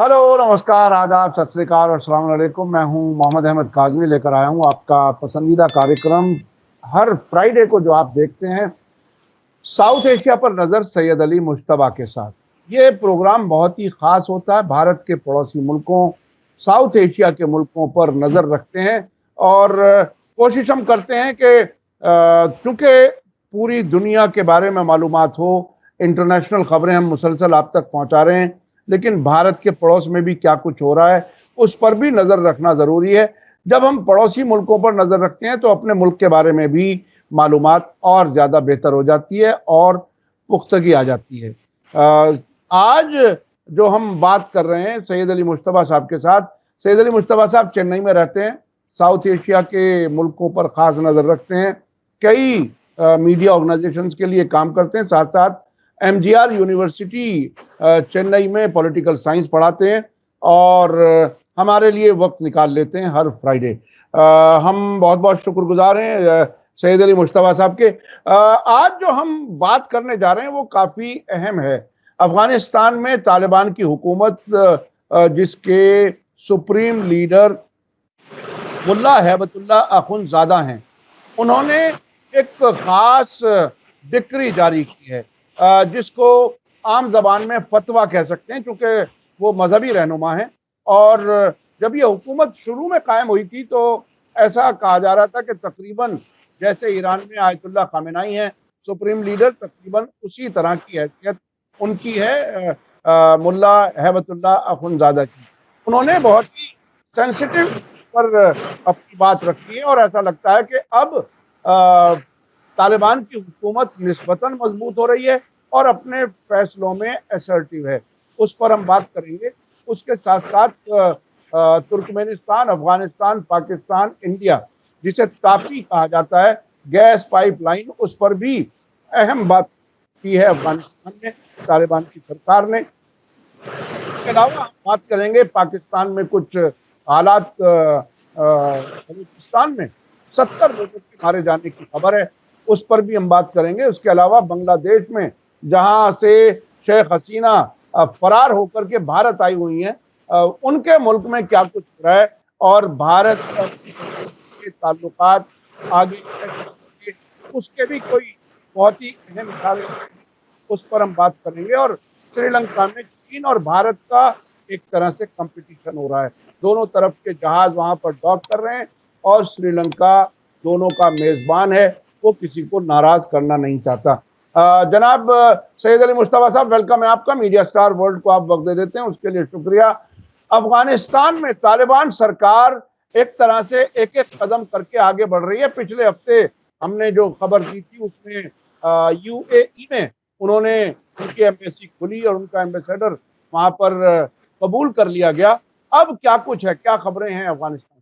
Hello, नमस्कार, आदाब, सत श्री अकाल और अस्सलाम वालेकुम। मैं हूं मोहम्मद अहमद काज़मी, लेकर आया हूं आपका पसंदीदा कार्यक्रम हर फ्राइडे को जो आप देखते हैं, साउथ एशिया पर नज़र सैयद अली मुश्तबा के साथ। ये प्रोग्राम बहुत ही ख़ास होता है। भारत के पड़ोसी मुल्कों, साउथ एशिया के मुल्कों पर नज़र रखते हैं और कोशिश हम करते हैं कि चूँकि पूरी दुनिया के बारे में मालूमात हो, इंटरनेशनल ख़बरें हम मुसलसल आप तक पहुँचा रहे हैं, लेकिन भारत के पड़ोस में भी क्या कुछ हो रहा है, उस पर भी नज़र रखना ज़रूरी है। जब हम पड़ोसी मुल्कों पर नज़र रखते हैं तो अपने मुल्क के बारे में भी मालूमात और ज़्यादा बेहतर हो जाती है और पुख्तगी आ जाती है। आज जो हम बात कर रहे हैं सैयद अली मुश्तबा साहब के साथ, सैयद अली मुश्तबा साहब चेन्नई में रहते हैं, साउथ एशिया के मुल्कों पर ख़ास नज़र रखते हैं, कई मीडिया ऑर्गेनाइजेशंस के लिए काम करते हैं, साथ साथ एमजीआर यूनिवर्सिटी चेन्नई में पॉलिटिकल साइंस पढ़ाते हैं और हमारे लिए वक्त निकाल लेते हैं हर फ्राइडे। हम बहुत बहुत शुक्रगुजार हैं सैयद अली मुश्तबा साहब के। आज जो हम बात करने जा रहे हैं वो काफ़ी अहम है। अफगानिस्तान में तालिबान की हुकूमत, जिसके सुप्रीम लीडर मुल्ला हैबतुल्ला अखुंज़ादा हैं, उन्होंने एक ख़ास डिक्री जारी की है, जिसको आम ज़बान में फतवा कह सकते हैं, चूँकि वो मज़हबी रहनुमा हैं। और जब ये हुकूमत शुरू में कायम हुई थी तो ऐसा कहा जा रहा था कि तकरीबन जैसे ईरान में आयतुल्लाह खामेनेई हैं सुप्रीम लीडर, तकरीबन उसी तरह की हैसियत उनकी है मुल्ला हैबतुल्लाह अखुंज़ादा की। उन्होंने बहुत ही सेंसिटिव पर अपनी बात रखी है और ऐसा लगता है कि अब तालिबान की हुकूमत निस्बतन मजबूत हो रही है और अपने फैसलों में असर्टिव है। उस पर हम बात करेंगे। उसके साथ साथ तुर्कमेनिस्तान, अफगानिस्तान, पाकिस्तान, इंडिया, जिसे तापी कहा जाता है, गैस पाइपलाइन, उस पर भी अहम बात की है अफगानिस्तान में तालिबान की सरकार ने। इसके अलावा हम बात करेंगे पाकिस्तान में कुछ हालात, बलूचिस्तान में 70 लोगों के मारे जाने की खबर है, उस पर भी हम बात करेंगे। उसके अलावा बांग्लादेश में जहां से शेख हसीना फरार होकर के भारत आई हुई हैं, उनके मुल्क में क्या कुछ हो रहा है और भारत और बांग्लादेश के ताल्लुकात आगे कैसे बढ़ेंगे, उसके भी कोई बहुत ही अहम इशारे हैं, उस पर हम बात करेंगे। और श्रीलंका में चीन और भारत का एक तरह से कंपटीशन हो रहा है, दोनों तरफ के जहाज वहां पर डॉक कर रहे हैं और श्रीलंका दोनों का मेजबान है, वो किसी को नाराज करना नहीं चाहता। जनाब सैयद अली मुश्तबा साहब, वेलकम है आपका। मीडिया स्टार वर्ल्ड को आप वक्त दे देते हैं, उसके लिए शुक्रिया। अफगानिस्तान में तालिबान सरकार एक तरह से एक एक कदम करके आगे बढ़ रही है। पिछले हफ्ते हमने जो खबर दी थी उसमें यूएई में उन्होंने उनकी एम्बेसी खुली और उनका एम्बेसडर वहां पर कबूल कर लिया गया। अब क्या कुछ है, क्या खबरें हैं अफगानिस्तान?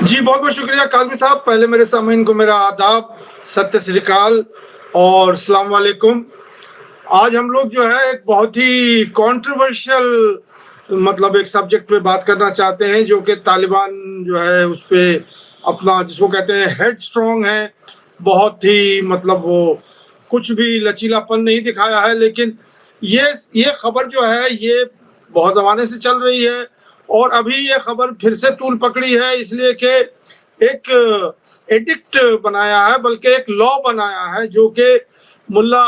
जी, बहुत बहुत शुक्रिया काज़मी साहब। पहले मेरे सामीन को मेरा आदाब, सत श्री अकाल और अस्सलाम वालेकुम। आज हम लोग जो है एक बहुत ही कंट्रोवर्शियल मतलब एक सब्जेक्ट पे बात करना चाहते हैं, जो कि तालिबान जो है उस पे अपना जिसको कहते हैं हेड स्ट्रॉन्ग है। बहुत ही मतलब वो कुछ भी लचीलापन नहीं दिखाया है, लेकिन ये खबर जो है ये बहुत ज़माने से चल रही है और अभी ये खबर फिर से तूल पकड़ी है, इसलिए कि एक एडिक्ट बनाया है, बल्कि एक लॉ बनाया है, जो कि मुल्ला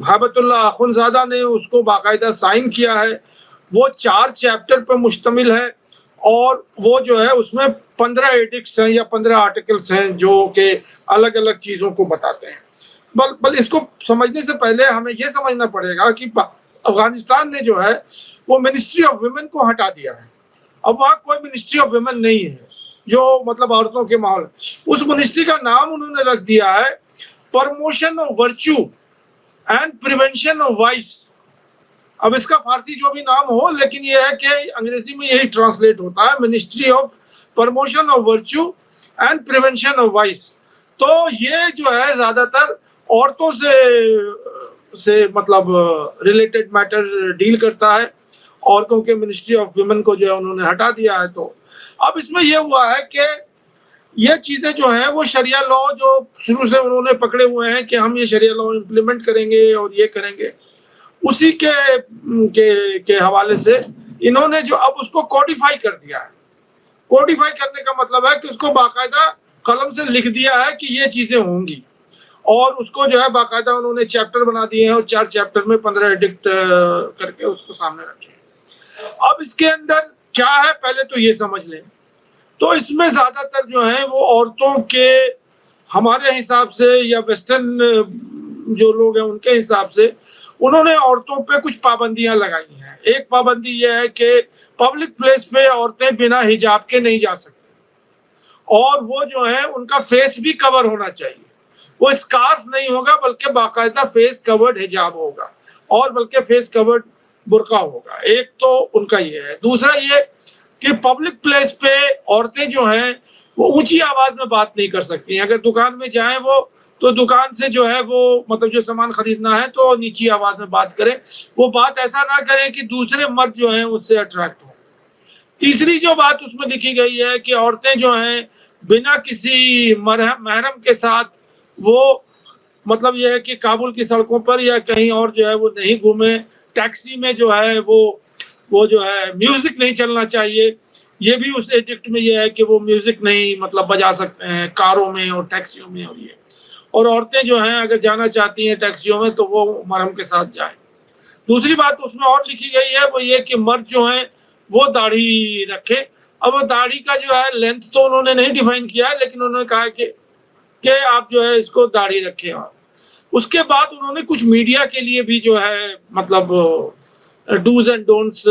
हैबतुल्लाह अखुंज़ादा ने उसको बाकायदा साइन किया है। वो 4 चैप्टर पर मुश्तमिल है और वो जो है उसमें 15 एडिक्ट्स हैं या 15 आर्टिकल्स हैं, जो कि अलग-अलग चीज़ों को बताते हैं। बल इसको समझने से पहले हमें ये समझना पड़ेगा कि अफगानिस्तान ने जो है वो मिनिस्ट्री ऑफ वुमेन को हटा दिया है। अब वहाँ कोई मिनिस्ट्री ऑफ वुमेन नहीं है, जो मतलब औरतों के माहौल। उस मिनिस्ट्री का नाम उन्होंने रख दिया है promotion of virtue and prevention of vice. अब इसका फारसी जो भी नाम हो, लेकिन ये है कि अंग्रेजी में यही ट्रांसलेट होता है, ministry of promotion of virtue and prevention of vice. तो ये जो है ज्यादातर औरतों से मतलब रिलेटेड मैटर डील करता है। औरतों के मिनिस्ट्री ऑफ वुमेन को जो है उन्होंने हटा दिया है। तो अब इसमें यह हुआ है कि ये चीजें जो है वो शरिया लॉ जो शुरू से उन्होंने पकड़े हुए हैं कि हम ये शरिया लॉ इम्प्लीमेंट करेंगे और ये करेंगे, उसी के हवाले से इन्होंने जो अब उसको कोडिफाई कर दिया है। कोडिफाई करने का मतलब है कि उसको बाकायदा कलम से लिख दिया है कि ये चीजें होंगी, और उसको जो है बाकायदा उन्होंने चैप्टर बना दिए हैं और 4 चैप्टर में 15 एडिक्ट करके उसको सामने रखे। अब इसके अंदर क्या है पहले तो ये समझ लें। तो इसमें ज्यादातर जो है वो औरतों के, हमारे हिसाब से या वेस्टर्न जो लोग हैं उनके हिसाब से उन्होंने औरतों पे कुछ पाबंदियां लगाई हैं। एक पाबंदी यह है कि पब्लिक प्लेस पे औरतें बिना हिजाब के नहीं जा सकती, और वो जो है उनका फेस भी कवर होना चाहिए। वो स्कार्फ नहीं होगा बल्कि बाकायदा फेस कवर्ड हिजाब होगा, और बल्कि फेस कवर्ड बुर्का होगा। एक तो उनका ये है। दूसरा ये कि पब्लिक प्लेस पे औरतें जो हैं वो ऊंची आवाज में बात नहीं कर सकती हैं। अगर दुकान में जाएं वो, तो दुकान से जो है वो मतलब जो सामान खरीदना है तो नीची आवाज में बात करें। वो बात ऐसा ना करें कि दूसरे मर्द जो हैं उससे अट्रैक्ट हो। तीसरी जो बात उसमें लिखी गई है कि औरतें जो हैं बिना किसी महरम के साथ वो मतलब ये है कि काबुल की सड़कों पर या कहीं और जो है वो नहीं घूमे। टैक्सी में जो है वो जो है म्यूजिक नहीं चलना चाहिए। ये भी उस एडिक्ट में ये है कि वो म्यूजिक नहीं मतलब बजा सकते हैं कारों में और टैक्सियों में। और ये, और औरतें जो हैं अगर जाना चाहती हैं टैक्सियों में तो वो महरम के साथ जाएं। दूसरी बात उसमें और लिखी गई है वो ये कि मर्द जो हैं वो दाढ़ी रखें। अब वो दाढ़ी का जो है लेंथ तो उन्होंने नहीं डिफाइन किया है, लेकिन उन्होंने कहा कि आप जो है इसको दाढ़ी रखें। और उसके बाद उन्होंने कुछ मीडिया के लिए भी जो है मतलब डूज एंड डोंट्स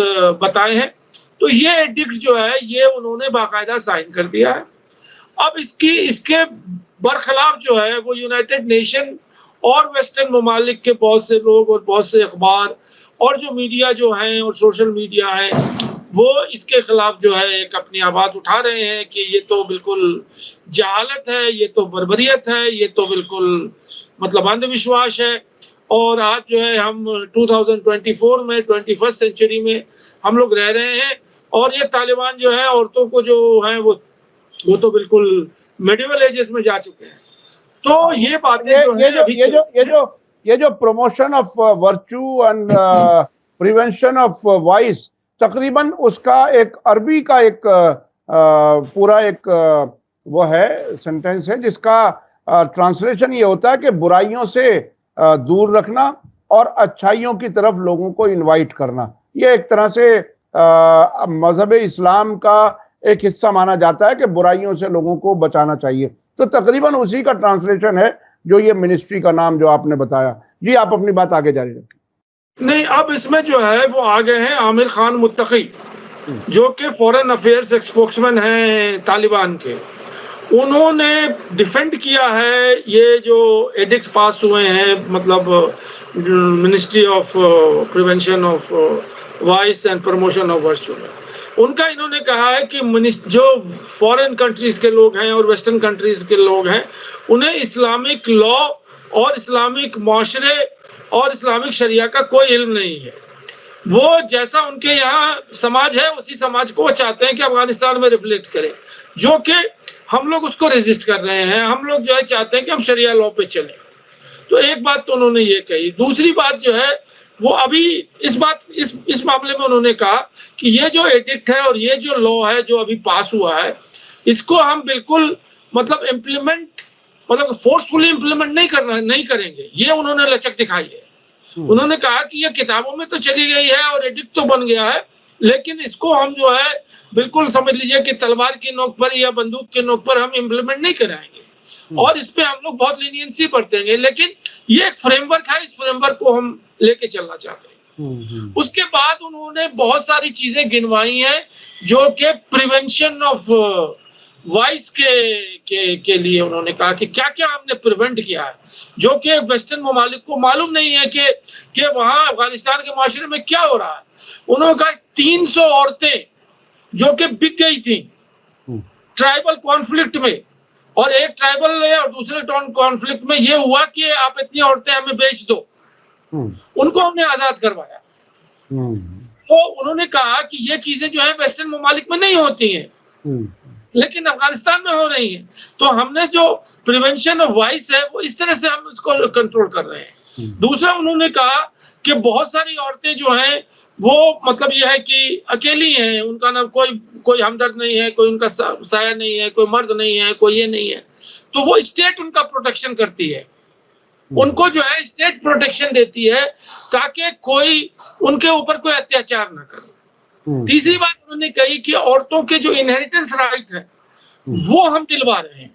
बताए हैं। तो ये एडिक्ट जो है ये उन्होंने बाकायदा साइन कर दिया है। अब इसके बरखिलाफ जो है वो यूनाइटेड नेशन और वेस्टर्न ममालिक के बहुत से लोग और बहुत से अखबार और जो मीडिया जो हैं और सोशल मीडिया है वो इसके खिलाफ जो है एक अपनी आवाज उठा रहे हैं कि ये तो बिल्कुल जहालत है, ये तो बर्बरियत है, ये तो बिल्कुल मतलब अंधविश्वास है। और आज जो है हम 2024 में 21st सेंचुरी में हम लोग रह रहे हैं, और ये तालिबान जो है औरतों को जो है वो तो बिल्कुल मेडिवल एजेस में जा चुके हैं। तो ये बातें जो है अभी ये जो promotion of virtue and prevention of vice, तकरीबन उसका एक अरबी का एक पूरा एक वो है सेंटेंस है जिसका ट्रांसलेशन ये होता है कि बुराइयों से दूर रखना और अच्छाइयों की तरफ लोगों को इनवाइट करना। ये एक तरह से मजहब इस्लाम का एक हिस्सा माना जाता है कि बुराइयों से लोगों को बचाना चाहिए। तो तकरीबन उसी का ट्रांसलेशन है जो ये मिनिस्ट्री का नाम जो आपने बताया। जी आप अपनी बात आगे जारी रखें। नहीं, अब इसमें जो है वो आ गए हैं आमिर खान मुत्तकी, जो कि फॉरेन अफेयर्स स्पोक्समैन हैं तालिबान के। उन्होंने डिफेंड किया है ये जो एडिक्ट्स पास हुए हैं मतलब ministry of prevention of vice and promotion of virtue में। उनका इन्होंने कहा है कि जो फॉरेन कंट्रीज के लोग हैं और वेस्टर्न कंट्रीज के लोग हैं उन्हें इस्लामिक लॉ और इस्लामिक माशरे और इस्लामिक शरिया का कोई इल्म नहीं है। वो जैसा उनके यहाँ समाज है उसी समाज को वो चाहते हैं कि अफगानिस्तान में रिफ्लेक्ट करे, जो कि हम लोग उसको रेजिस्ट कर रहे हैं। हम लोग जो है चाहते हैं कि हम शरिया लॉ पे चलें। तो एक बात तो उन्होंने ये कही। दूसरी बात जो है वो अभी इस मामले में उन्होंने कहा कि ये जो एडिक्ट है और ये जो लॉ है जो अभी पास हुआ है इसको हम बिल्कुल मतलब इम्प्लीमेंट मतलब फोर्सफुली इम्प्लीमेंट नहीं करेंगे। ये उन्होंने लचक दिखाई है। उन्होंने कहा कि ये किताबों में तो चली गई है और एडिक्ट तो बन गया है, लेकिन इसको हम जो है बिल्कुल समझ लीजिए कि तलवार की नोक पर या बंदूक की नोक पर हम इम्प्लीमेंट नहीं कराएंगे और इस पे हम लोग बहुत लीनियंसी बरतेंगे। लेकिन ये एक फ्रेमवर्क है, इस फ्रेमवर्क को हम लेके चलना चाहते हैं। उसके बाद उन्होंने बहुत सारी चीजें गिनवाई हैं जो कि प्रिवेंशन ऑफ वाइस के लिए उन्होंने कहा कि क्या क्या हमने प्रिवेंट किया है, जो कि वेस्टर्न ममालिक को मालूम नहीं है कि वहां अफगानिस्तान के माशरे में क्या हो रहा है। उन्होंने कहा 300 औरतें जो कि बिक गई थी ट्राइबल कॉन्फ्लिक्ट में, और एक ट्राइबल है और दूसरे कॉन्फ्लिक्ट में ये हुआ कि आप इतनी औरतें हमें बेच दो, उनको हमने आजाद करवाया। तो उन्होंने कहा कि ये चीजें जो है वेस्टर्न ममालिक में नहीं होती हैं लेकिन अफगानिस्तान में हो रही है। तो हमने जो प्रिवेंशन ऑफ वाइस है वो इस तरह से हम इसको कंट्रोल कर रहे हैं। दूसरा उन्होंने कहा कि बहुत सारी औरतें जो हैं वो मतलब ये है कि अकेली हैं, उनका ना कोई हमदर्द नहीं है, कोई उनका साया नहीं है, कोई मर्द नहीं है, कोई ये नहीं है। तो वो स्टेट उनका प्रोटेक्शन करती है। उनको जो है स्टेट प्रोटेक्शन देती है ताकि कोई उनके ऊपर कोई अत्याचार ना करे। तीसरी बात उन्होंने कही कि औरतों के जो इनहेरिटेंस राइट है वो हम दिलवा रहे हैं।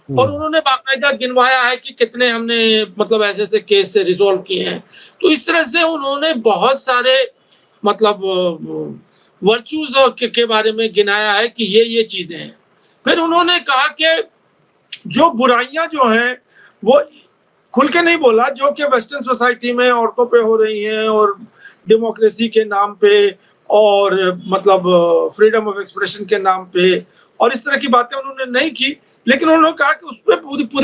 और उन्होंने बाकायदा गिनवाया है कि कितने हमने मतलब ऐसे केस से रिजॉल्व किए हैं। तो इस तरह से उन्होंने बहुत सारे मतलब वर्चूज के बारे में गिनाया है कि ये चीजें हैं। फिर उन्होंने कहा कि जो बुराइयां जो हैं वो खुल के नहीं बोला, जो कि वेस्टर्न सोसाइटी में औरतों पे हो रही हैं और डेमोक्रेसी के नाम पे और मतलब फ्रीडम ऑफ एक्सप्रेशन के नाम पे और इस तरह की बातें उन्होंने नहीं की, लेकिन उन्होंने कहा कि उस पर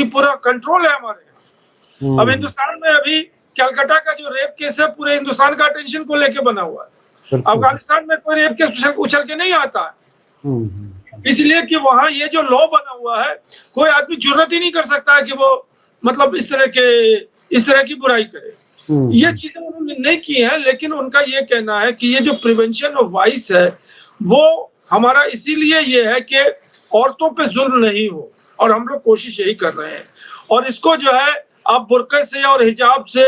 पूरा कंट्रोल है हमारे यहाँ। अब हिंदुस्तान में अभी कलकत्ता का जो रेप केस है पूरे हिंदुस्तान का अटेंशन को लेके बना हुआ है। अफगानिस्तान में कोई रेप केस उछल के नहीं आता है, इसलिए कि वहां ये जो लॉ बना हुआ है कोई आदमी जुर्रत ही नहीं कर सकता है कि वो मतलब इस तरह की बुराई करे। ये चीजें उन्होंने नहीं की है, लेकिन उनका ये कहना है कि ये जो प्रिवेंशन ऑफ वाइस है वो हमारा इसीलिए ये है कि औरतों पे जुल्म नहीं हो, और हम लोग कोशिश यही कर रहे हैं। और इसको जो है आप बुर्के से और हिजाब से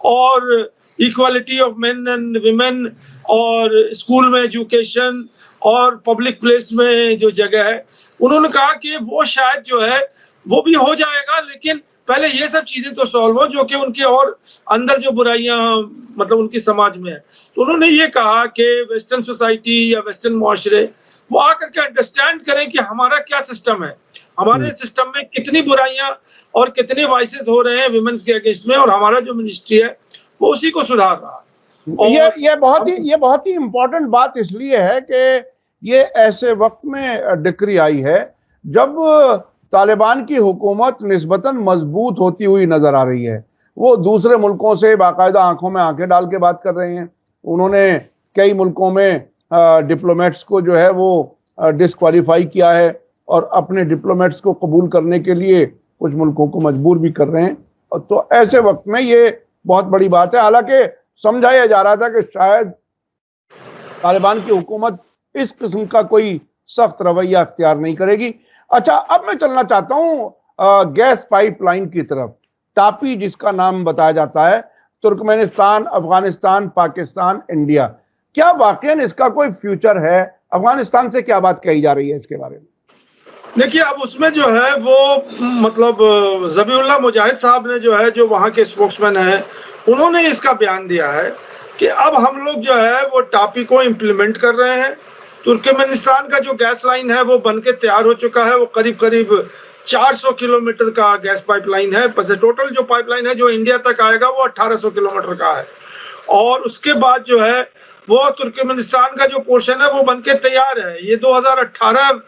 और equality of main and women और स्कूल में एजुकेशन और पब्लिक प्लेस में जो जगह है, उन्होंने कहा कि वो शायद जो है वो भी हो जाएगा, लेकिन पहले ये सब चीजें तो सॉल्व हो जो कि उनके और अंदर जो बुराइयां मतलब उनकी समाज में है। तो उन्होंने ये कहा कि वेस्टर्न सोसाइटी या वेस्टर्न मुआशरे वो आकर के अंडरस्टैंड करें कि हमारा क्या सिस्टम है, हमारे सिस्टम में कितनी बुराइयां और कितने वाइसेस हो रहे हैं विमेंस के अगेंस्ट में, और हमारा जो मिनिस्ट्री है वो उसी को सुधार रहा है। ये बहुत ही इम्पोर्टेंट बात इसलिए है कि ये ऐसे वक्त में डिक्री आई है जब तालिबान की हुकूमत निस्बतन मजबूत होती हुई नजर आ रही है। वो दूसरे मुल्कों से बाकायदा आंखों में आंखें डाल के बात कर रहे हैं। उन्होंने कई मुल्कों में डिप्लोमेट्स को जो है वो डिस्क्वालीफाई किया है और अपने डिप्लोमेट्स को कबूल करने के लिए कुछ मुल्कों को मजबूर भी कर रहे हैं। तो ऐसे वक्त में ये बहुत बड़ी बात है। हालांकि समझाया जा रहा था कि शायद तालिबान की हुकूमत इस किस्म का कोई सख्त रवैया अख्तियार नहीं करेगी। अच्छा, अब मैं चलना चाहता हूं गैस पाइपलाइन की तरफ। तापी जिसका नाम बताया जाता है, तुर्कमेनिस्तान, अफगानिस्तान, पाकिस्तान, इंडिया, क्या वाकई इसका कोई फ्यूचर है? अफगानिस्तान से क्या बात कही जा रही है इसके बारे में? देखिए, अब उसमें जो है वो मतलब ज़बीउल्लाह मुजाहिद साहब ने जो है, जो वहाँ के स्पोक्समैन हैं, उन्होंने इसका बयान दिया है कि अब हम लोग जो है वो टापी को इम्प्लीमेंट कर रहे हैं। तुर्कमेनिस्तान का जो गैस लाइन है वो बन के तैयार हो चुका है। वो करीब करीब 400 किलोमीटर का गैस पाइपलाइन है। टोटल जो पाइपलाइन है जो इंडिया तक आएगा वो 1800 किलोमीटर का है। और उसके बाद जो है वो तुर्कमेनिस्तान का जो पोर्शन है वो बन के तैयार है। ये 2018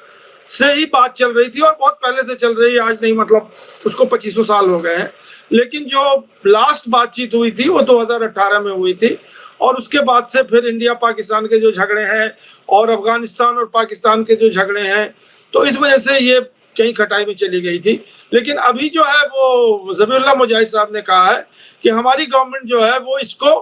से ही बात चल रही थी और बहुत पहले से चल रही है, आज नहीं, मतलब उसको 2500 साल हो गए हैं। लेकिन जो लास्ट बातचीत हुई थी वो 2018 में हुई थी, और उसके बाद से फिर इंडिया पाकिस्तान के जो झगड़े हैं और अफगानिस्तान और पाकिस्तान के जो झगड़े हैं, तो इस वजह से ये कहीं खटाई में चली गई थी। लेकिन अभी जो है वो ज़बीउल्लाह मुजाहिद साहब ने कहा है कि हमारी गवर्नमेंट जो है वो इसको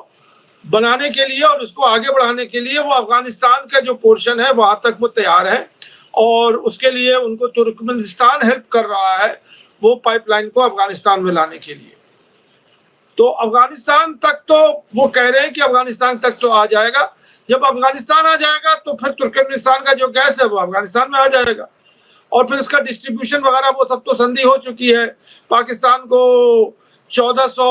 बनाने के लिए और उसको आगे बढ़ाने के लिए वो अफगानिस्तान का जो पोर्शन है वहां तक वो तैयार है, और उसके लिए उनको तुर्कमेनिस्तान हेल्प कर रहा है वो पाइपलाइन को अफगानिस्तान में लाने के लिए। तो अफगानिस्तान तक तो वो कह रहे हैं कि अफगानिस्तान तक तो आ जाएगा। जब अफगानिस्तान आ जाएगा तो फिर तुर्कमेनिस्तान का जो गैस है वो अफगानिस्तान में आ जाएगा, और फिर उसका डिस्ट्रीब्यूशन वगैरह वो सब तो संधि हो चुकी है। पाकिस्तान को 1400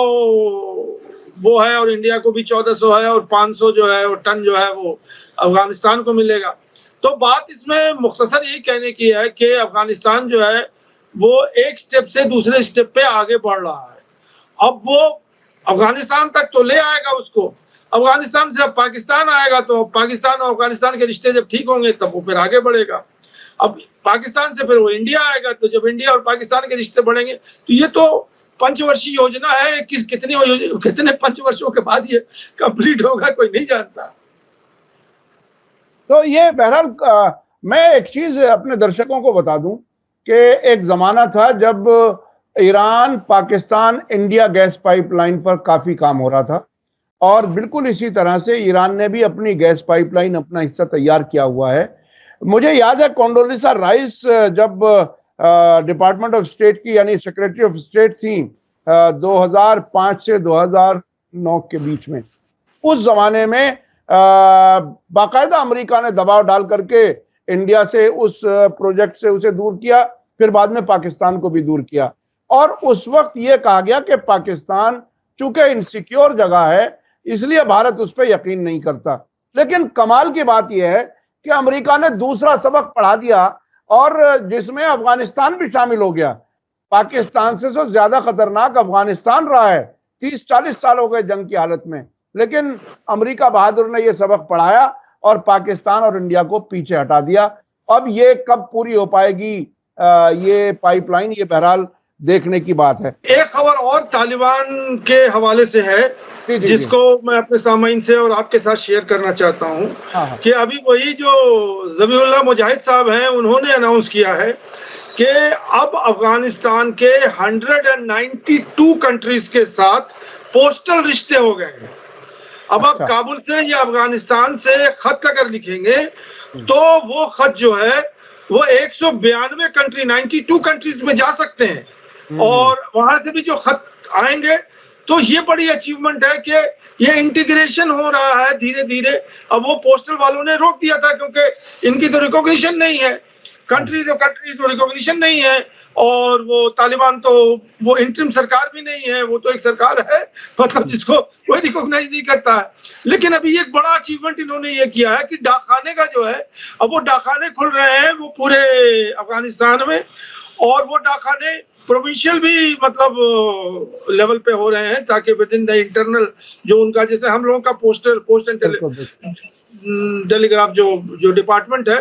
वो है और इंडिया को भी 1400 है, और 500 जो है वो टन जो है वो अफगानिस्तान को मिलेगा। तो बात इसमें मुख्तसर यही कहने की है कि अफगानिस्तान जो है वो एक स्टेप से दूसरे स्टेप पे आगे बढ़ रहा है। अब वो अफगानिस्तान तक तो ले आएगा उसको, अफगानिस्तान से अब पाकिस्तान आएगा, तो पाकिस्तान और अफगानिस्तान के रिश्ते जब ठीक होंगे तब वो फिर आगे बढ़ेगा। अब पाकिस्तान से फिर वो इंडिया आएगा, तो जब इंडिया और पाकिस्तान के रिश्ते बढ़ेंगे, तो ये तो पंचवर्षीय योजना है। कितने पंचवर्षों के बाद ये कंप्लीट होगा कोई नहीं जानता। तो ये बहरहाल मैं एक चीज अपने दर्शकों को बता दूं कि एक जमाना था जब Iran Pakistan India gas pipeline पर काफी काम हो रहा था और बिल्कुल इसी तरह से ईरान ने भी अपनी गैस पाइपलाइन अपना हिस्सा तैयार किया हुआ है। मुझे याद है कोंडोलिसा राइस जब डिपार्टमेंट ऑफ स्टेट की यानी सेक्रेटरी ऑफ स्टेट थी 2005 से 2009 के बीच में, उस जमाने में बाकायदा अमेरिका ने दबाव डाल करके इंडिया से उस प्रोजेक्ट से उसे दूर किया, फिर बाद में पाकिस्तान को भी दूर किया। और उस वक्त यह कहा गया कि पाकिस्तान चूंकि इनसिक्योर जगह है इसलिए भारत उस पर यकीन नहीं करता। लेकिन कमाल की बात यह है कि अमेरिका ने दूसरा सबक पढ़ा दिया और जिसमें अफगानिस्तान भी शामिल हो गया। पाकिस्तान से तो ज्यादा खतरनाक अफगानिस्तान रहा है, 30-40 साल हो गए जंग की हालत में, लेकिन अमेरिका बहादुर ने यह सबक पढ़ाया और पाकिस्तान और इंडिया को पीछे हटा दिया। अब ये कब पूरी हो पाएगी ये पाइपलाइन, ये बहरहाल देखने की बात है। एक खबर और तालिबान के हवाले से है जिसको मैं अपने सामाइन से और आपके साथ शेयर करना चाहता हूं कि अभी वही जो ज़बीहुल्लाह मुजाहिद साहब हैं उन्होंने अनाउंस किया है कि अब अफगानिस्तान के 192 कंट्रीज के साथ पोस्टल रिश्ते हो गए हैं। अब आप काबुल से या अफगानिस्तान से खत अगर लिखेंगे तो वो खत जो है वो 192 कंट्री 92 कंट्रीज में जा सकते हैं और वहां से भी जो खत आएंगे तो ये बड़ी अचीवमेंट है कि ये इंटीग्रेशन हो रहा है धीरे धीरे। अब वो पोस्टल वालों ने रोक दिया था क्योंकि इनकी तो रिकॉग्निशन नहीं है, कंट्री तो रिकॉग्निशन नहीं है और वो तालिबान तो वो इंटरिम सरकार भी नहीं है, वो तो एक सरकार है मतलब जिसको कोई रिकॉग्नाइज नहीं करता है। लेकिन अभी एक बड़ा अचीवमेंट इन्होंने ये किया है कि डाकखाने का जो है अब वो डाकखाने खुल रहे हैं वो पूरे अफगानिस्तान में और वो डाकखाने प्रोविंशियल भी मतलब लेवल पे हो रहे हैं ताकि विद इन द इंटरनल जो उनका जैसे हम लोगों का पोस्ट एंड टेलीग्राफ जो डिपार्टमेंट है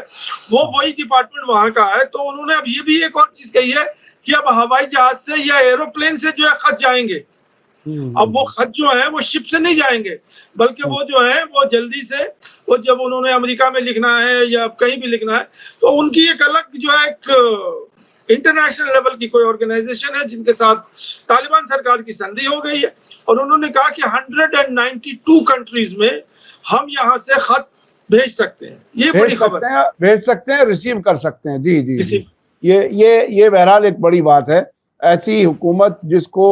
वो वही डिपार्टमेंट वहां का है। तो उन्होंने अब ये भी एक और चीज कही है कि अब हवाई जहाज से या एरोप्लेन से जो है खत जाएंगे। अब वो खत जो है वो शिप से नहीं जाएंगे बल्कि वो जो है वो जल्दी से वो जब उन्होंने अमेरिका में लिखना है या कहीं भी लिखना है तो उनकी एक अलग जो है एक इंटरनेशनल लेवल की कोई ऑर्गेनाइजेशन है जिनके साथ तालिबान सरकार की संधि हो गई है और उन्होंने कहा कि 192 कंट्रीज में हम यहाँ से खत भेज सकते हैं। ये बड़ी खबर है, भेज सकते हैं, रिसीव कर सकते हैं। जी जी, जी। ये बहरहाल एक बड़ी बात है। ऐसी हुकूमत जिसको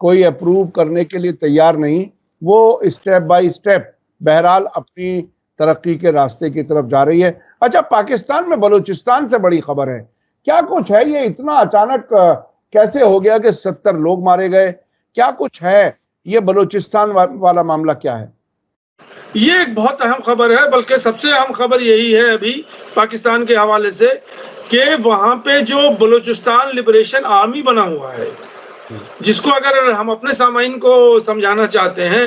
कोई अप्रूव करने के लिए तैयार नहीं, वो स्टेप बाय स्टेप बहरहाल अपनी तरक्की के रास्ते की तरफ जा रही है। अच्छा, पाकिस्तान में बलूचिस्तान से बड़ी खबर है, क्या कुछ है? ये इतना अचानक कैसे हो गया कि 70 लोग मारे गए? क्या कुछ है? ये बलूचिस्तान वाला मामला क्या है? ये एक बहुत अहम खबर है, बल्कि सबसे अहम खबर यही है अभी पाकिस्तान के हवाले से कि वहां पे जो बलूचिस्तान लिबरेशन आर्मी बना हुआ है, जिसको अगर हम अपने सामाइन को समझाना चाहते हैं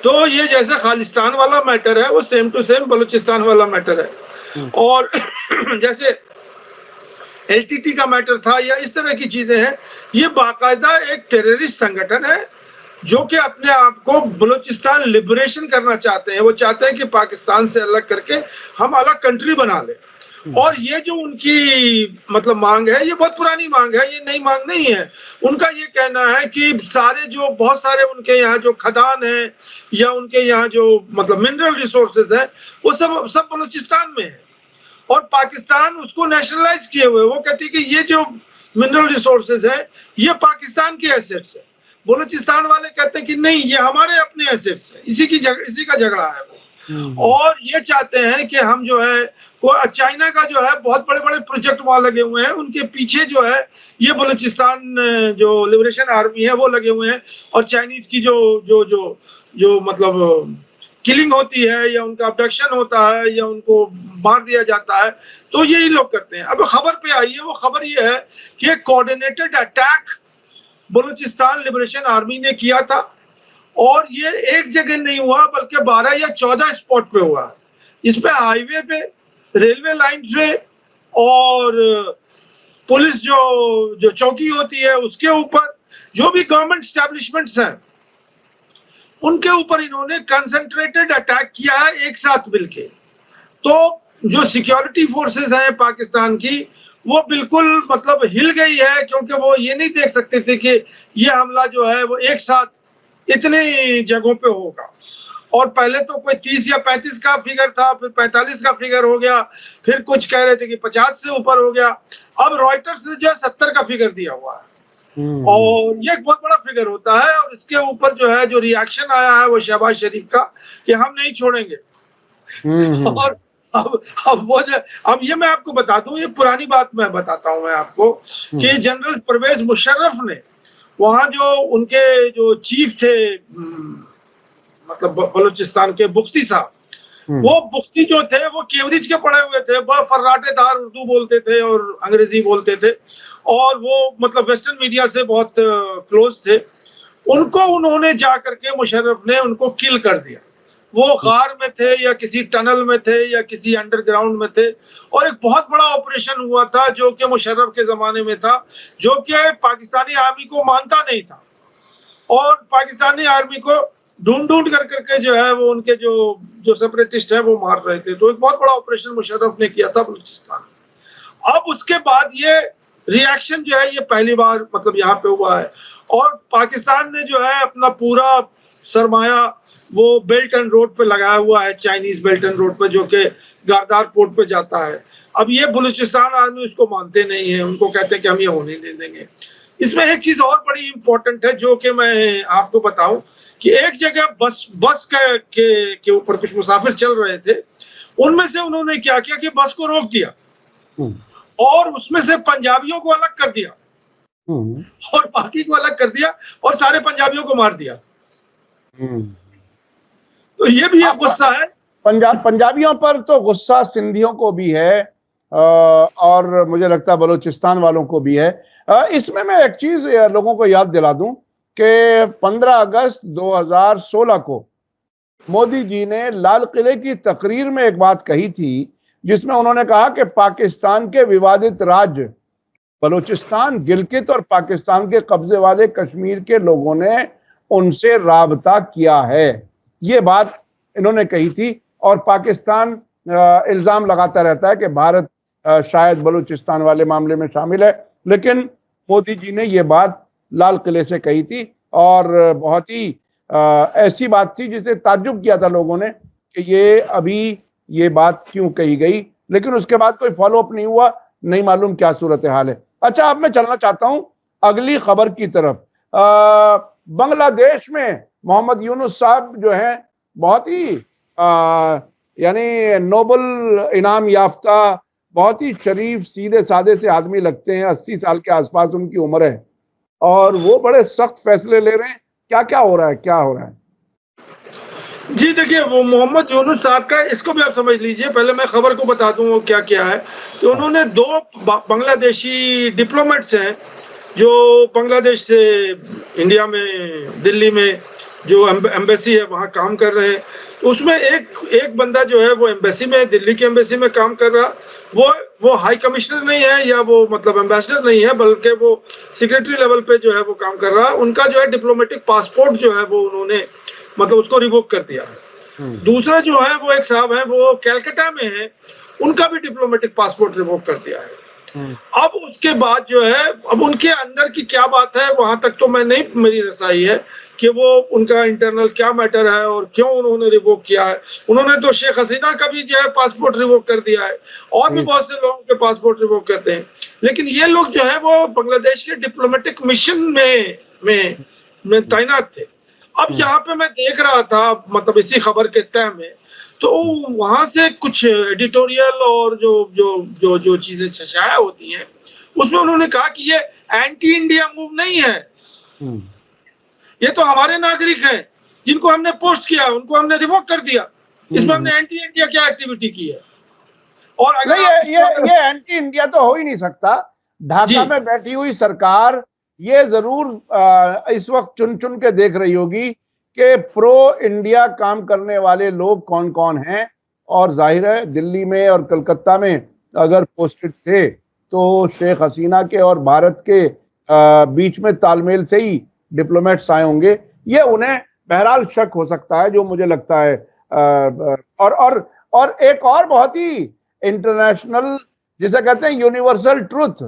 तो ये जैसे खालिस्तान वाला मैटर है वो सेम टू सेम बलूचिस्तान वाला मैटर है। और जैसे एलटीटी का मैटर था या इस तरह की चीजें हैं, ये बाकायदा एक टेररिस्ट संगठन है जो कि अपने आप को बलूचिस्तान लिबरेशन करना चाहते हैं। वो चाहते हैं कि पाकिस्तान से अलग करके हम अलग कंट्री बना लें। और ये जो उनकी मतलब मांग है ये बहुत पुरानी मांग है, ये नई मांग नहीं है। उनका ये कहना है कि सारे जो बहुत सारे उनके यहाँ जो खदान है या उनके यहाँ जो मतलब मिनरल रिसोर्सेज है वो सब बलूचिस्तान में है और पाकिस्तान उसको नेशनलाइज किए हुए। वो कहती है कि ये जो मिनरल रिसोर्सेज है ये पाकिस्तान के एसेट्स है। बलूचिस्तान वाले कहते हैं कि नहीं ये हमारे अपने एसेट्स है, इसी का झगड़ा है वो। और ये चाहते हैं कि हम जो है चाइना का जो है बहुत बड़े बड़े प्रोजेक्ट वहां लगे हुए हैं, उनके पीछे जो है ये बलूचिस्तान जो लिबरेशन आर्मी है वो लगे हुए हैं और चाइनीज की जो मतलब किलिंग होती है या उनका अब्डक्शन होता है या उनको मार दिया जाता है तो यही लोग करते हैं। अब खबर पे आई है, वो खबर ये है कि coordinated attack Balochistan liberation army ने किया था और ये एक जगह नहीं हुआ बल्कि 12 या 14 स्पॉट पे हुआ। इस पे हाईवे पे, रेलवे लाइन पे और पुलिस जो चौकी होती है उसके ऊपर, जो भी गवर्नमेंट एस्टैब्लिशमेंट्स हैं उनके ऊपर इन्होंने कंसंट्रेटेड अटैक किया है एक साथ मिलके। तो जो सिक्योरिटी फोर्सेस हैं पाकिस्तान की वो बिल्कुल मतलब हिल गई है, क्योंकि वो ये नहीं देख सकते थे कि ये हमला जो है वो एक साथ इतनी जगहों पे होगा। और पहले तो कोई 30 या 35 का फिगर था, फिर 45 का फिगर हो गया, फिर कुछ कह रहे थे कि 50 से ऊपर हो गया। अब रॉयटर्स ने जो है 70 का फिगर दिया हुआ है, और ये एक बहुत बड़ा फिगर होता है। और इसके ऊपर जो है जो रिएक्शन आया है वो शहबाज शरीफ का कि हम नहीं छोड़ेंगे। और अब वो जो, अब ये मैं आपको बता दूं, ये पुरानी बात मैं बताता हूं मैं आपको कि जनरल परवेज मुशर्रफ ने वहां जो उनके जो चीफ थे, मतलब बलूचिस्तान के बुख्ती साहब, वो बुख्ती जो थे वो केवरिज के पढ़े हुए थे, बड़ा फर्राटेदार उर्दू बोलते थे और अंग्रेजी बोलते थे, और वो मतलब वेस्टर्न मीडिया से बहुत क्लोज थे। उनको उन्होंने जा करके मुशर्रफ ने उनको किल कर दिया। वो गार में थे या किसी टनल में थे या किसी अंडरग्राउंड में थे, और एक बहुत बड़ा ऑपरेशन हुआ था जो कि मुशर्रफ के जमाने में था, जो कि पाकिस्तानी आर्मी को मानता नहीं था, और पाकिस्तानी आर्मी को ढूंढ ढूंढ कर करके जो है वो उनके जो जो सेपरेटिस्ट है वो मार रहे थे। तो एक बहुत बड़ा ऑपरेशन मुशर्रफ ने किया था बलूचिस्तान। अब उसके बाद ये रिएक्शन जो है ये पहली बार मतलब यहाँ पे हुआ है, और पाकिस्तान ने जो है अपना पूरा सरमाया वो बेल्ट एंड रोड पे लगाया हुआ है, चाइनीज बेल्ट एंड रोड पे, जो कि गारदार पोर्ट पे जाता है। अब ये बलूचिस्तान आर्मी उसको मानते नहीं है, उनको कहते हैं कि हम ये होने नहीं देंगे। इसमें एक चीज और बड़ी इंपॉर्टेंट है जो कि मैं आपको बताऊं कि एक जगह बस के ऊपर कुछ मुसाफिर चल रहे थे, उनमें से उन्होंने क्या किया कि बस को रोक दिया और उसमें से पंजाबियों को अलग कर दिया और बाकी को अलग कर दिया और सारे पंजाबियों को मार दिया। तो ये भी एक गुस्सा है। पंजाबियों पर तो गुस्सा सिंधियों को भी है, और मुझे लगता है बलूचिस्तान वालों को भी है। इसमें मैं एक चीज लोगों को याद दिला दूं कि 15 अगस्त 2016 को मोदी जी ने लाल किले की तकरीर में एक बात कही थी, जिसमें उन्होंने कहा कि पाकिस्तान के विवादित राज्य बलूचिस्तान, गिलगित और पाकिस्तान के कब्जे वाले कश्मीर के लोगों ने उनसे राबता किया है। ये बात इन्होंने कही थी, और पाकिस्तान इल्जाम लगाता रहता है कि भारत शायद बलूचिस्तान वाले मामले में शामिल है, लेकिन मोदी जी ने ये बात लाल किले से कही थी, और बहुत ही ऐसी बात थी जिसे ताज्जुब किया था लोगों ने कि ये अभी ये बात क्यों कही गई, लेकिन उसके बाद कोई फॉलो अप नहीं हुआ, नहीं मालूम क्या सूरत हाल है। अच्छा, अब मैं चलना चाहता हूं अगली खबर की तरफ। बांग्लादेश में मोहम्मद यूनुस साहब जो हैं बहुत ही यानी नोबल इनाम याफ्ता, बहुत ही शरीफ सीधे सादे से आदमी लगते हैं, 80 साल के आसपास उनकी उम्र है, और वो बड़े सख्त फैसले ले रहे हैं। क्या क्या हो रहा है, क्या हो रहा है? जी देखिए, वो मोहम्मद यूनुस साहब का, इसको भी आप समझ लीजिए। पहले मैं खबर को बता दूं वो क्या क्या है कि उन्होंने 2 बांग्लादेशी डिप्लोमेट्स हैं जो बांग्लादेश से इंडिया में, दिल्ली में जो एम्बेसी है वहाँ काम कर रहे हैं। उसमें एक बंदा जो है वो एम्बेसी में, दिल्ली की एम्बेसी में काम कर रहा, वो हाई कमिश्नर नहीं है या वो मतलब एम्बेसडर नहीं है, बल्कि वो सेक्रेटरी लेवल पे जो है वो काम कर रहा। उनका जो है डिप्लोमेटिक पासपोर्ट जो है वो उन्होंने मतलब उसको रिवोक कर दिया है। दूसरा जो है वो एक साहब है, वो कैलकाटा में है, उनका भी डिप्लोमेटिक पासपोर्ट रिवोक कर दिया है। अब उसके बाद जो है, अब उनके अंदर की क्या बात है वहां तक तो मैं नहीं, मेरी रसाई है कि वो उनका इंटरनल क्या मैटर है और क्यों उन्होंने रिवोक किया है। उन्होंने तो शेख हसीना का भी जो है पासपोर्ट रिवोक कर दिया है, और भी बहुत से लोगों के पासपोर्ट रिवोक करते हैं। लेकिन ये लोग जो है वो बांग्लादेश के डिप्लोमेटिक मिशन में तैनात थे। अब यहाँ पे मैं देख रहा था मतलब इसी खबर के तह में, तो वहां से कुछ एडिटोरियल और जो जो जो जो चीजें छाया होती हैं उसमें उन्होंने कहा कि ये एंटी इंडिया मूव नहीं है, ये तो हमारे नागरिक हैं जिनको हमने पोस्ट किया, उनको हमने रिवोक कर दिया, इसमें हमने एंटी इंडिया क्या एक्टिविटी की है। और अगर ये एंटी इंडिया तो हो ही नहीं सकता। ढाका में बैठी हुई सरकार ये जरूर इस वक्त चुन चुन के देख रही होगी कि प्रो इंडिया काम करने वाले लोग कौन कौन हैं, और जाहिर है दिल्ली में और कलकत्ता में अगर पोस्टेड थे तो शेख हसीना के और भारत के बीच में तालमेल से ही डिप्लोमेट्स आए होंगे। ये उन्हें बहरहाल शक हो सकता है, जो मुझे लगता है। और एक और बहुत ही इंटरनेशनल जिसे कहते हैं यूनिवर्सल ट्रुथ।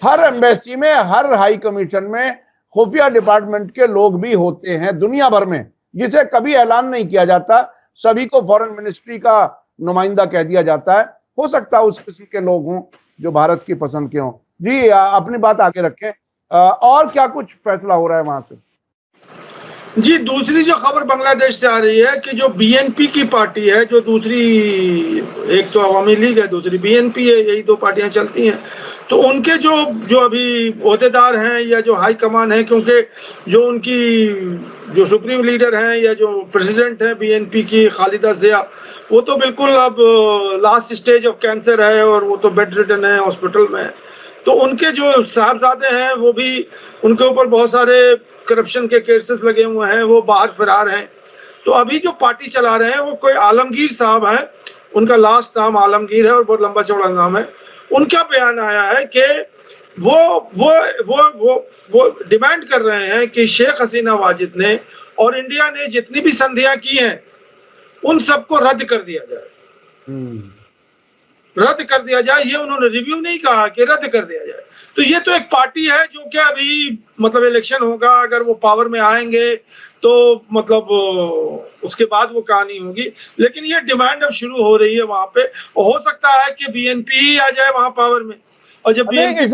हर एम्बेसी में, हर हाई कमीशन में खुफिया डिपार्टमेंट के लोग भी होते हैं दुनिया भर में, जिसे कभी ऐलान नहीं किया जाता। सभी को फॉरेन मिनिस्ट्री का नुमाइंदा कह दिया जाता है। हो सकता है उस किस्म के लोग हों जो भारत की पसंद के हों। जी अपनी बात आगे रखें। और क्या कुछ फैसला हो रहा है वहां से? जी, दूसरी जो खबर बांग्लादेश से आ रही है कि जो बीएनपी की पार्टी है, जो दूसरी, एक तो अवामी लीग है, दूसरी बीएनपी है, यही दो पार्टियां चलती हैं। तो उनके जो अभी ओहदेदार हैं या जो हाई कमान है, क्योंकि जो उनकी जो सुप्रीम लीडर हैं या जो प्रेसिडेंट है बीएनपी की खालिदा जिया, वो तो बिल्कुल अब लास्ट स्टेज ऑफ कैंसर है और वो तो बेड रिडन है, हॉस्पिटल में है। तो उनके जो साहबजादे हैं वो भी, उनके ऊपर बहुत सारे करप्शन के केसेस लगे हुए हैं, वो बाहर फरार हैं। तो अभी जो पार्टी चला रहे हैं वो कोई आलमगीर साहब हैं, उनका लास्ट नाम आलमगीर है और बहुत लंबा चौड़ा नाम है। उनका बयान आया है कि वो वो वो वो वो डिमांड कर रहे हैं कि शेख हसीना वाजिद ने और इंडिया ने जितनी भी संधियां की हैं उन सबको रद्द कर दिया जाए। रद्द कर दिया जाए, ये उन्होंने रिव्यू नहीं कहा कि रद्द कर दिया जाए। तो ये तो एक पार्टी है जो कि अभी मतलब इलेक्शन होगा, अगर वो पावर में आएंगे तो मतलब उसके बाद वो कहानी होगी। लेकिन ये डिमांड अब शुरू हो रही है वहां पे, और हो सकता है कि बीएनपी ही आ जाए वहां पावर में। और जब बीएनपी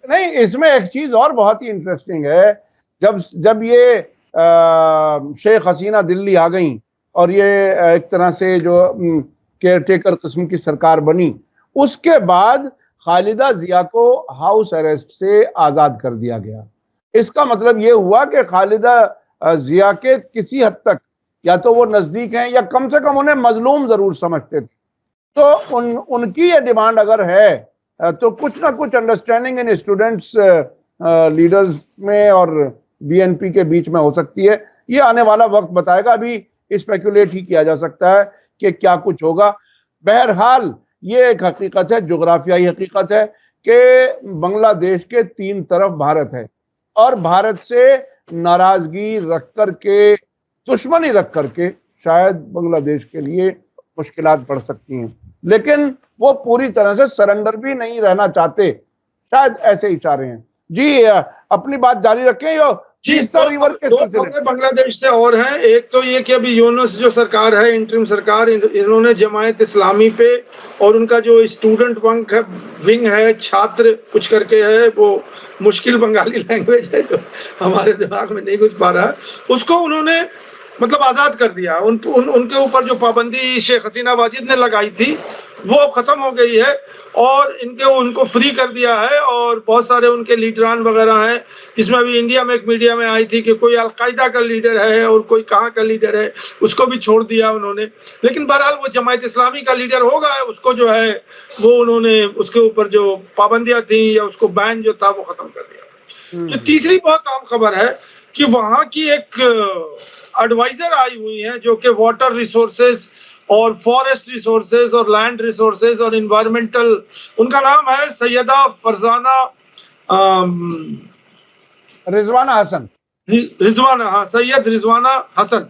नहीं, इसमें एक चीज और बहुत ही इंटरेस्टिंग है। जब ये शेख हसीना दिल्ली आ गई और ये एक तरह से जो केयर टेकर किस्म की सरकार बनी, उसके बाद खालिदा जिया को हाउस अरेस्ट से आजाद कर दिया गया। इसका मतलब ये हुआ कि खालिदा जिया के किसी हद तक या तो वो नजदीक हैं या कम से कम उन्हें मजलूम जरूर समझते थे। तो उनकी ये डिमांड अगर है तो कुछ ना कुछ अंडरस्टैंडिंग इन स्टूडेंट्स लीडर्स में और बीएनपी के बीच में हो सकती है। ये आने वाला वक्त बताएगा। अभी स्पेकुलेट ही किया जा सकता है कि क्या कुछ होगा। बहरहाल ये एक हकीकत है, जोग्राफियाई हकीकत है कि बांग्लादेश के 3 तरफ भारत है और भारत से नाराजगी रख करके, दुश्मनी रख करके शायद बांग्लादेश के लिए मुश्किलात बढ़ सकती हैं, लेकिन वो पूरी तरह से सरेंडर भी नहीं रहना चाहते, शायद ऐसे इशारे हैं। जी अपनी बात जारी रखें। यो रिवर के सिलसिले बांग्लादेश से और हैं। एक तो ये कि अभी यूनुस जो सरकार है, इंटरिम सरकार, इन्होंने जमायत इस्लामी पे और उनका जो स्टूडेंट विंग है, छात्र कुछ करके है, वो मुश्किल बंगाली लैंग्वेज है जो हमारे दिमाग में नहीं घुस पा रहा है, उसको उन्होंने मतलब आजाद कर दिया। उनके ऊपर जो पाबंदी शेख हसीना वाजिद ने लगाई थी वो अब खत्म हो गई है और उनको फ्री कर दिया है। और बहुत सारे उनके लीडरान वगैरह हैं, जिसमें अभी इंडिया में एक मीडिया में आई थी कि कोई अलकायदा का लीडर है और कोई कहाँ का लीडर है, उसको भी छोड़ दिया उन्होंने। लेकिन बहरहाल वो जमायत इस्लामी का लीडर होगा, उसको जो है वो उन्होंने उसके ऊपर जो पाबंदियां थी या उसको बैन जो था वो खत्म कर दिया। तो तीसरी बहुत अहम खबर है कि वहां की एक एडवाइजर आई हुई है जो कि वाटर रिसोर्सेज और फॉरेस्ट रिसोर्सेज और लैंड रिसोर्सेज और इन्वायरमेंटल, उनका नाम है सैयदा फरजाना रिजवाना हसन। रिजवाना, हाँ, सैयद रिजवाना हसन।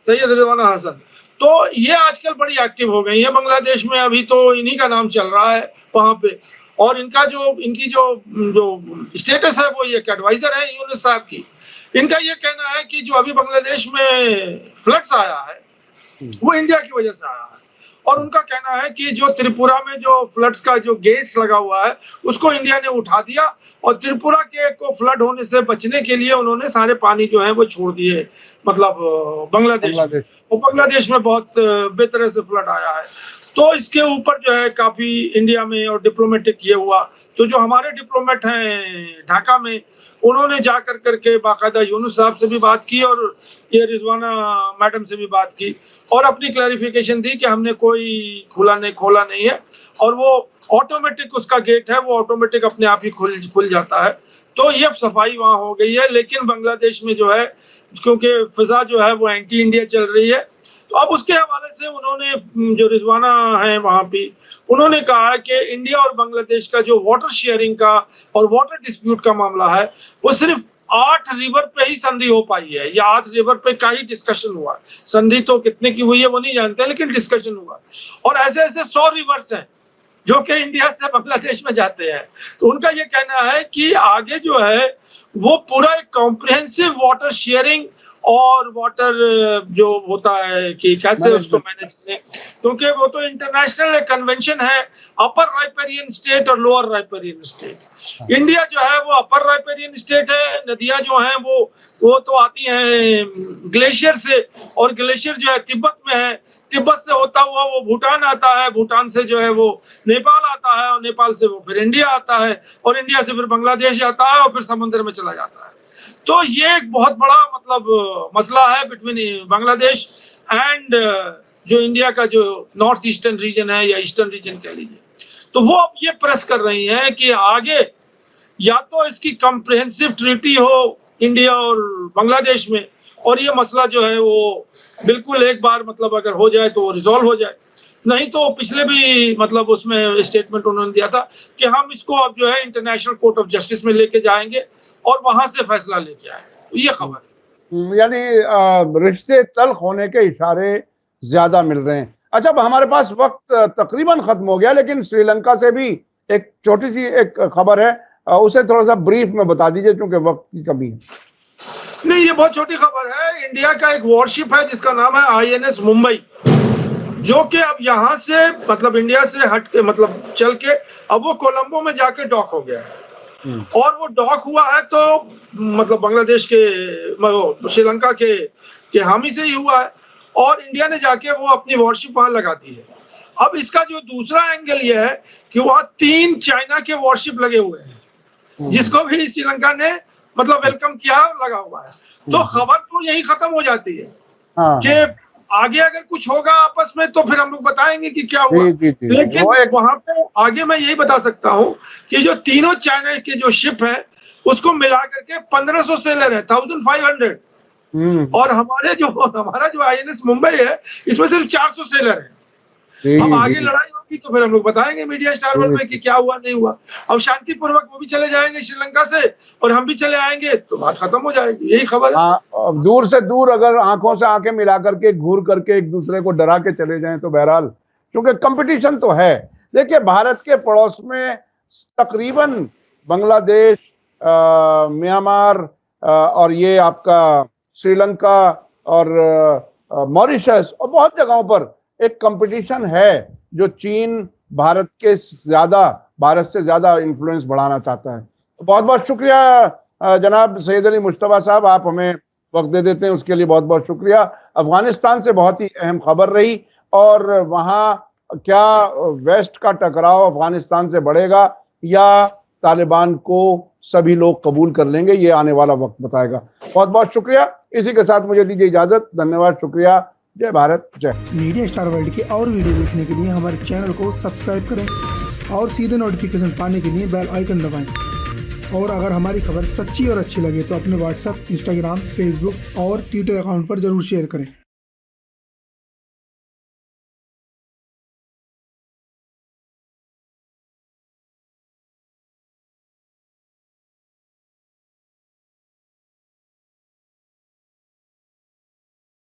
सैयद रिजवाना हसन तो ये आजकल बड़ी एक्टिव हो गई है बांग्लादेश में। अभी तो इन्हीं का नाम चल रहा है वहां पे। और इनकी जो स्टेटस है वो ये एडवाइजर है यूनुस साहब की। इनका ये कहना है कि जो अभी बांग्लादेश में फ्लड्स आया है वो इंडिया की वजह से आया है। और उनका कहना है कि जो त्रिपुरा में जो फ्लड्स का जो गेट्स लगा हुआ है उसको इंडिया ने उठा दिया और त्रिपुरा के को फ्लड होने से बचने के लिए उन्होंने सारे पानी जो है वो छोड़ दिए, मतलब बांग्लादेश। और बांग्लादेश में बहुत बेतरह से फ्लड आया है। तो इसके ऊपर जो है काफी इंडिया में और डिप्लोमेटिक ये हुआ। तो जो हमारे डिप्लोमेट हैं ढाका में, उन्होंने जाकर करके बाकायदा यूनुस साहब से भी बात की और ये रिजवाना मैडम से भी बात की और अपनी क्लैरिफिकेशन दी कि हमने कोई खोला नहीं है और वो ऑटोमेटिक उसका गेट है, वो ऑटोमेटिक अपने आप ही खुल जाता है। तो ये सफाई वहां हो गई है। लेकिन बांग्लादेश में जो है, क्योंकि फिजा जो है वो एंटी इंडिया चल रही है, तो अब उसके हवाले से उन्होंने, जो रिजवाना है वहां पे, उन्होंने कहा कि इंडिया और बांग्लादेश का जो वाटर शेयरिंग का और वाटर डिस्प्यूट का मामला है वो सिर्फ 8 रिवर पे ही संधि हो पाई है, या 8 रिवर पे का ही डिस्कशन हुआ। संधि तो कितने की हुई है वो नहीं जानते, लेकिन डिस्कशन हुआ। और ऐसे 100 रिवर्स हैं जो कि इंडिया से बांग्लादेश में जाते हैं। तो उनका ये कहना है कि आगे जो है वो पूरा एक कॉम्प्रिहेंसिव वाटर शेयरिंग और वाटर जो होता है कि कैसे उसको मैनेज करें, क्योंकि वो तो इंटरनेशनल कन्वेंशन है अपर राइपेरियन स्टेट और लोअर राइपेरियन स्टेट। इंडिया जो है वो अपर राइपेरियन स्टेट है, नदियां जो हैं वो तो आती हैं ग्लेशियर से, और ग्लेशियर जो है तिब्बत में है, तिब्बत से होता हुआ वो भूटान आता है, भूटान से जो है वो नेपाल आता है, और नेपाल से वो फिर इंडिया आता है, और इंडिया से फिर बांग्लादेश आता है, और फिर समुद्र में चला जाता है। तो ये एक बहुत बड़ा मतलब मसला है बिटवीन बांग्लादेश एंड जो इंडिया का जो नॉर्थ ईस्टर्न रीजन है या ईस्टर्न रीजन कह लीजिए। तो वो अब ये प्रेस कर रही हैं कि आगे या तो इसकी कॉम्प्रिहेंसिव ट्रीटी हो इंडिया और बांग्लादेश में, और ये मसला जो है वो बिल्कुल एक बार मतलब अगर हो जाए तो रिजॉल्व हो जाए, नहीं तो पिछले भी मतलब उसमें स्टेटमेंट उन्होंने दिया था कि हम इसको अब जो है इंटरनेशनल कोर्ट ऑफ जस्टिस में लेके जाएंगे और वहां से फैसला लेके आएंगे। तो ये खबर है, यानी रिश्ते तल्ख होने के इशारे ज्यादा मिल रहे हैं। अच्छा, अब हमारे पास वक्त तकरीबन खत्म हो गया, लेकिन श्रीलंका से भी एक छोटी सी एक खबर है, उसे थोड़ा सा ब्रीफ में बता दीजिए क्योंकि वक्त की कमी है। नहीं, ये बहुत छोटी खबर है। इंडिया का एक वॉरशिप है जिसका नाम है INS मुंबई, जो कि अब यहाँ से मतलब इंडिया से हट के मतलब चल के अब वो कोलंबो में जाके डॉक हो गया है, और वो डॉक हुआ है तो मतलब बांग्लादेश के श्रीलंका के हामी से ही हुआ है, और इंडिया ने जाके वो अपनी वॉरशिप वहां लगा दी है। अब इसका जो दूसरा एंगल ये है कि वहां 3 चाइना के वॉरशिप लगे हुए हैं, जिसको भी श्रीलंका ने मतलब वेलकम किया, लगा हुआ है। तो खबर तो यही खत्म हो जाती है कि आगे अगर कुछ होगा आपस में तो फिर हम लोग बताएंगे कि क्या हुआ। लेकिन वहां पे आगे मैं यही बता सकता हूं कि जो तीनों चाइना के जो शिप है उसको मिला करके 1500 सेलर है, 1500, और हमारा जो INS मुंबई है इसमें सिर्फ 400 सेलर है। अब आगे लड़ाई होगी तो फिर हम लोग बताएंगे मीडिया स्टार वर्ल्ड में कि क्या हुआ नहीं हुआ। अब शांतिपूर्वक वो भी चले जाएंगे श्रीलंका से और हम भी चले आएंगे तो बात खत्म हो जाएगी, यही खबर है। दूर से दूर अगर आंखों से आंखें मिला करके घूर करके एक दूसरे को डरा के चले जाएं तो बहरहाल, क्योंकि कंपटीशन तो है। देखिए, भारत के पड़ोस में तकरीबन बांग्लादेश, म्यांमार और ये आपका श्रीलंका और मॉरिशस और बहुत जगहों पर एक कंपटीशन है जो चीन भारत से ज्यादा इन्फ्लुएंस बढ़ाना चाहता है। तो बहुत बहुत शुक्रिया जनाब सैयद अली मुश्तबा साहब, आप हमें वक्त दे देते हैं उसके लिए बहुत बहुत शुक्रिया। अफगानिस्तान से बहुत ही अहम खबर रही, और वहाँ क्या वेस्ट का टकराव अफगानिस्तान से बढ़ेगा या तालिबान को सभी लोग कबूल कर लेंगे, ये आने वाला वक्त बताएगा। बहुत बहुत शुक्रिया। इसी के साथ मुझे दीजिए इजाजत। धन्यवाद, शुक्रिया। जय भारत, जय। मीडिया स्टार वर्ल्ड के और वीडियो देखने के लिए हमारे चैनल को सब्सक्राइब करें और सीधे नोटिफिकेशन पाने के लिए बेल आइकन दबाएं। और अगर हमारी खबर सच्ची और अच्छी लगे तो अपने WhatsApp, Instagram, Facebook और Twitter अकाउंट पर जरूर शेयर करें।